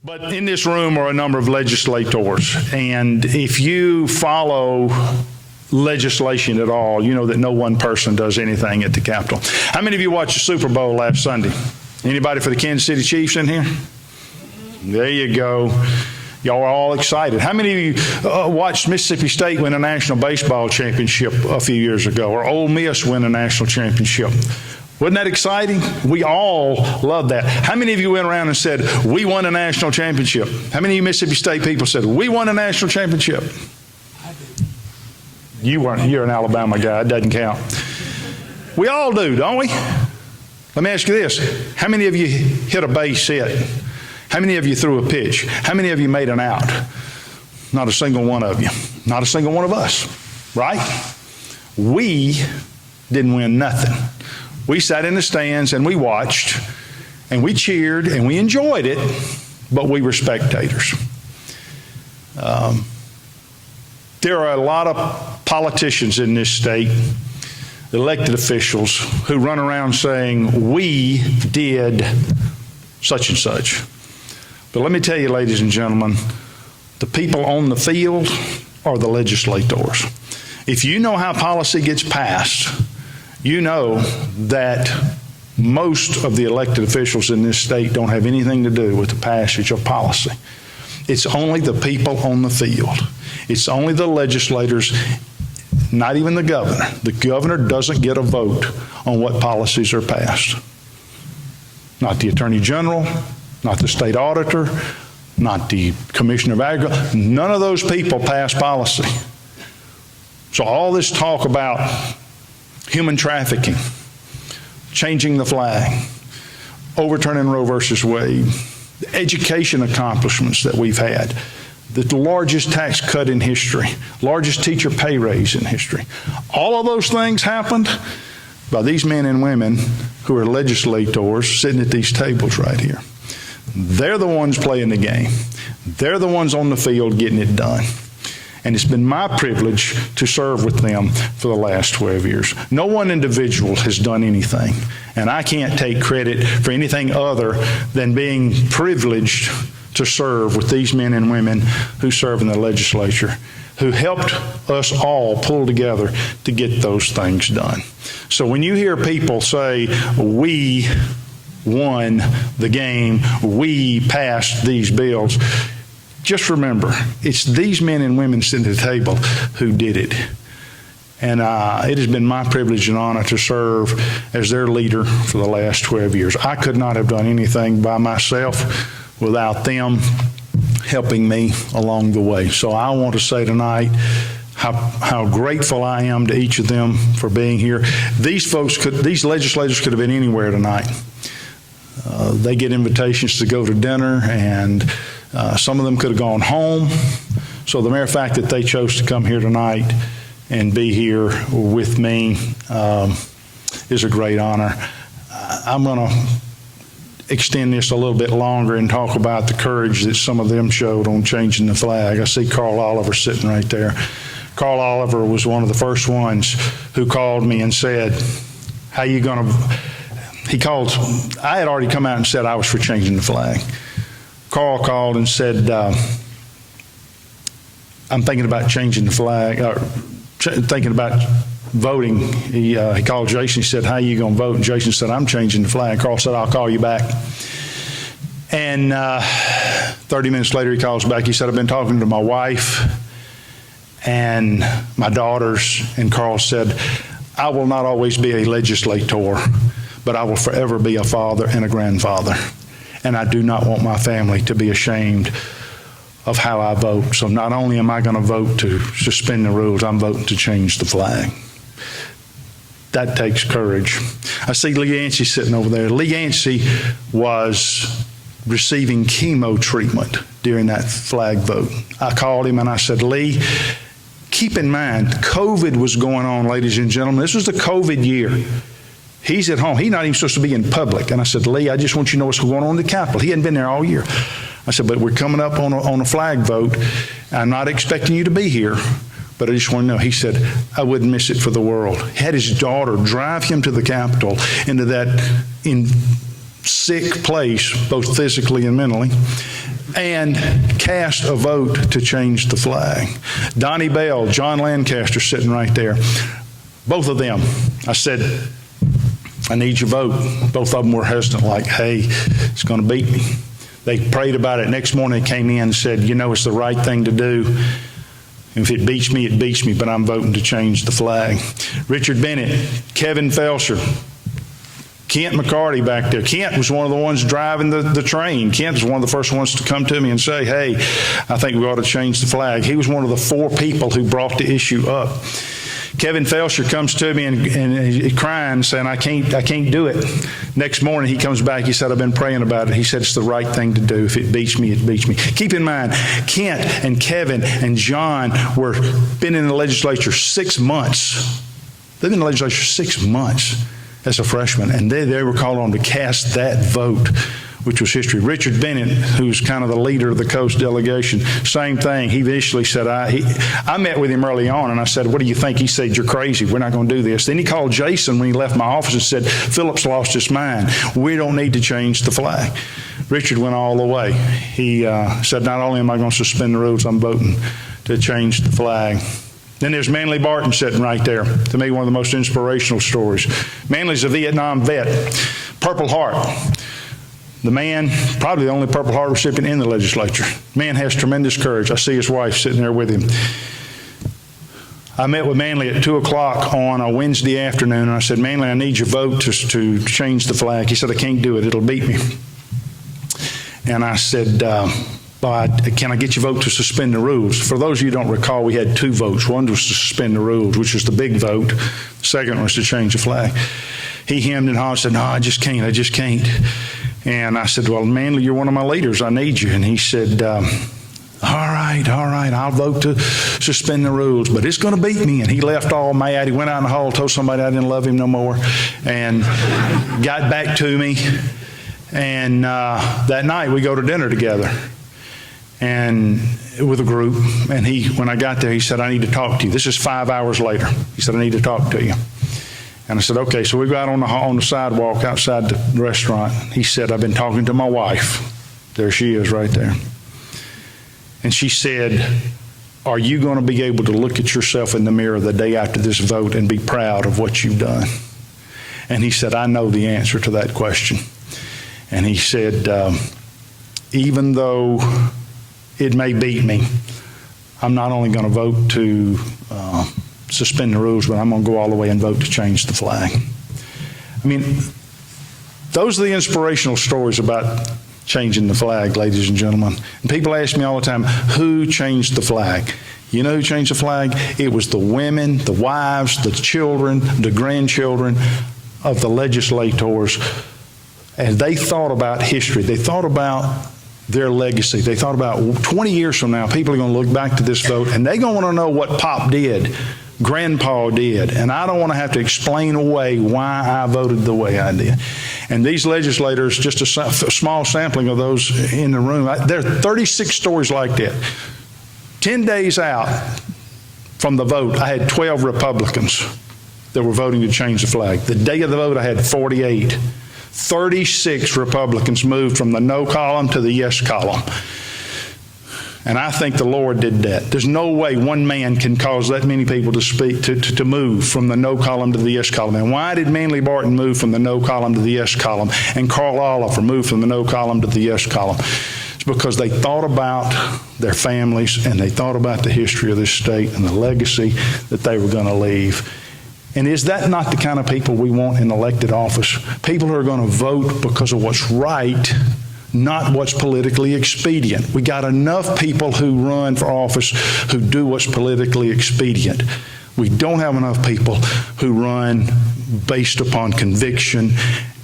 But in this room are a number of legislators, and if you follow legislation at all, you know that no one person does anything at the Capitol. How many of you watched the Super Bowl last Sunday? Anybody for the Kansas City Chiefs in here? There you go. Y'all are all excited. How many of you watched Mississippi State win a national baseball championship a few years ago, or Ole Miss win a national championship? Wasn't that exciting? We all love that. How many of you went around and said, we won a national championship? How many of you Mississippi State people said, we won a national championship? I did. You weren't. You're an Alabama guy. It doesn't count. We all do, don't we? Let me ask you this. How many of you hit a base hit? How many of you threw a pitch? How many of you made an out? Not a single one of you. Not a single one of us, right? We didn't win nothing. We sat in the stands and we watched and we cheered and we enjoyed it, but we were spectators. There are a lot of politicians in this state, elected officials, who run around saying, we did such and such. But let me tell you, ladies and gentlemen, the people on the field are the legislators. If you know how policy gets passed, you know that most of the elected officials in this state don't have anything to do with the passage of policy. It's only the people on the field. It's only the legislators, not even the governor. The governor doesn't get a vote on what policies are passed. Not the Attorney General, not the state auditor, not the Commissioner of Agriculture. None of those people pass policy. So all this talk about human trafficking, changing the flag, overturning Roe versus Wade, the education accomplishments that we've had, the largest tax cut in history, largest teacher pay raise in history. All of those things happened by these men and women who are legislators sitting at these tables right here. They're the ones playing the game. They're the ones on the field getting it done. And it's been my privilege to serve with them for the last 12 years. No one individual has done anything, and I can't take credit for anything other than being privileged to serve with these men and women who serve in the legislature, who helped us all pull together to get those things done. So when you hear people say, we won the game, we passed these bills, just remember, it's these men and women sitting at the table who did it. And it has been my privilege and honor to serve as their leader for the last 12 years. I could not have done anything by myself without them helping me along the way. So I want to say tonight how grateful I am to each of them for being here. These legislators could have been anywhere tonight. They get invitations to go to dinner, and some of them could have gone home. So the mere fact that they chose to come here tonight and be here with me is a great honor. I'm going to extend this a little bit longer and talk about the courage that some of them showed on changing the flag. I see Carl Oliver sitting right there. Carl Oliver was one of the first ones who called me and said, how you going to, I had already come out and said I was for changing the flag. Carl called and said, I'm thinking about changing the flag, thinking about voting. He called Jason. He said, how are you going to vote? And Jason said, I'm changing the flag. Carl said, I'll call you back. And 30 minutes later, he calls back. He said, I've been talking to my wife and my daughters. And Carl said, I will not always be a legislator, but I will forever be a father and a grandfather. And I do not want my family to be ashamed of how I vote. So not only am I going to vote to suspend the rules, I'm voting to change the flag. That takes courage. I see Lee Yancey sitting over there. Lee Yancey was receiving chemo treatment during that flag vote. I called him and I said, Lee, keep in mind, COVID was going on, ladies and gentlemen. This was the COVID year. He's at home. He's not even supposed to be in public. And I said, Lee, I just want you to know what's going on in the Capitol. He hadn't been there all year. I said, but we're coming up on a flag vote. I'm not expecting you to be here, but I just want to know. He said, I wouldn't miss it for the world. He had his daughter drive him to the Capitol into that sick place, both physically and mentally, and cast a vote to change the flag. Donnie Bell, John Lancaster sitting right there. Both of them, I said, I need your vote. Both of them were hesitant, like, hey, it's going to beat me. They prayed about it. Next morning they came in and said, you know, it's the right thing to do. If it beats me, it beats me, but I'm voting to change the flag. Richard Bennett, Kevin Felser, Kent McCarty back there. Kent was one of the ones driving the train. Kent was one of the first ones to come to me and say, hey, I think we ought to change the flag. He was one of the 4 people who brought the issue up. Kevin Felser comes to me and crying, saying, I can't do it. Next morning he comes back, he said, I've been praying about it. He said, it's the right thing to do. If it beats me, it beats me. Keep in mind, Kent and Kevin and John were been in the legislature 6 months. They've been in the legislature 6 months as a freshman, and they were called on to cast that vote, which was history. Richard Bennett, who's kind of the leader of the Coast delegation, same thing. He initially said, I met with him early on, and I said, what do you think? He said, you're crazy. We're not going to do this. Then he called Jason when he left my office and said, Philip's lost his mind. We don't need to change the flag. Richard went all the way. He said, not only am I going to suspend the rules, I'm voting to change the flag. Then there's Manley Barton sitting right there. To me, one of the most inspirational stories. Manley's a Vietnam vet. Purple Heart. The man, probably the only Purple Heart recipient in the legislature. Man has tremendous courage. I see his wife sitting there with him. I met with Manley at 2 o'clock on a Wednesday afternoon, and I said, Manley, I need your vote to change the flag. He said, I can't do it. It'll beat me. And I said, can I get your vote to suspend the rules? For those of you who don't recall, we had 2 votes. One was to suspend the rules, which was the big vote. The second was to change the flag. He hemmed and hawed and said, no, I just can't. And I said, well, Manley, you're one of my leaders. I need you. And he said, all right, I'll vote to suspend the rules, but it's going to beat me. And he left all mad. He went out in the hall, told somebody I didn't love him no more, and got back to me. And that night we go to dinner together, and with a group. And when I got there, he said, I need to talk to you. This is 5 hours later. He said, I need to talk to you. And I said, okay. So we go out on the sidewalk outside the restaurant. He said, I've been talking to my wife. There she is right there. And she said, are you going to be able to look at yourself in the mirror the day after this vote and be proud of what you've done? And he said, I know the answer to that question. And he said, even though it may beat me, I'm not only going to vote to suspend the rules, but I'm going to go all the way and vote to change the flag. I mean, those are the inspirational stories about changing the flag, ladies and gentlemen. And people ask me all the time, who changed the flag? You know who changed the flag? It was the women, the wives, the children, the grandchildren of the legislators. And they thought about history. They thought about their legacy. They thought about 20 years from now, people are going to look back to this vote, and they're going to want to know what Pop did, Grandpa did. And I don't want to have to explain away why I voted the way I did. And these legislators, just a small sampling of those in the room, there are 36 stories like that. 10 days out from the vote, I had 12 Republicans that were voting to change the flag. The day of the vote, I had 48. 36 Republicans moved from the no column to the yes column. And I think the Lord did that. There's no way one man can cause that many people to move from the no column to the yes column. And why did Manley Barton move from the no column to the yes column, and Carl Oliver move from the no column to the yes column? It's because they thought about their families, and they thought about the history of this state and the legacy that they were going to leave. And is that not the kind of people we want in elected office? People who are going to vote because of what's right, not what's politically expedient. We got enough people who run for office who do what's politically expedient. We don't have enough people who run based upon conviction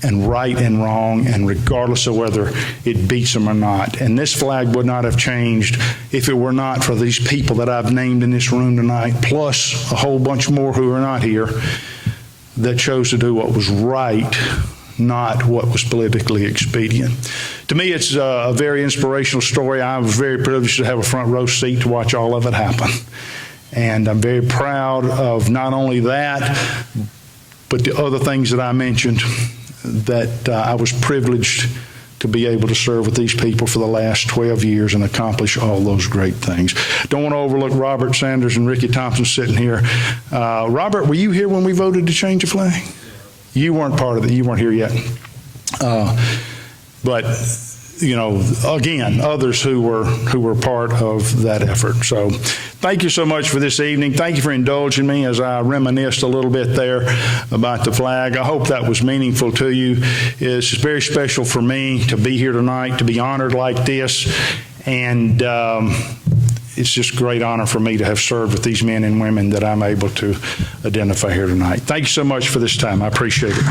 and right and wrong, and regardless of whether it beats them or not. And this flag would not have changed if it were not for these people that I've named in this room tonight, plus a whole bunch more who are not here, that chose to do what was right, not what was politically expedient. To me, it's a very inspirational story. I was very privileged to have a front row seat to watch all of it happen. And I'm very proud of not only that, but the other things that I mentioned. that I was privileged to be able to serve with these people for the last 12 years and accomplish all those great things. Don't want to overlook Robert Sanders and Ricky Thompson sitting here. Robert, were you here when we voted to change the flag? You weren't part of it. You weren't here yet. But you know, again, others who were part of that effort. So thank you so much for this evening. Thank you for indulging me as I reminisced a little bit there about the flag. I hope that was meaningful to you. It's very special for me to be here tonight, to be honored like this, and it's just a great honor for me to have served with these men and women that I'm able to identify here tonight. Thank you so much for this time. I appreciate it.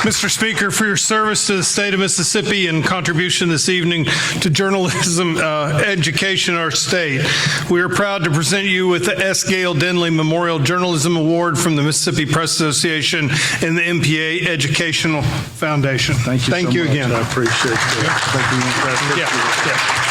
Mr. Speaker, for your service to the state of Mississippi and contribution this evening to journalism education in our state, we are proud to present you with the S. Gale Denley Memorial Journalism Award from the Mississippi Press Association and the MPA Educational Foundation. Thank you so much. Again. I appreciate it. Thank you. Yeah.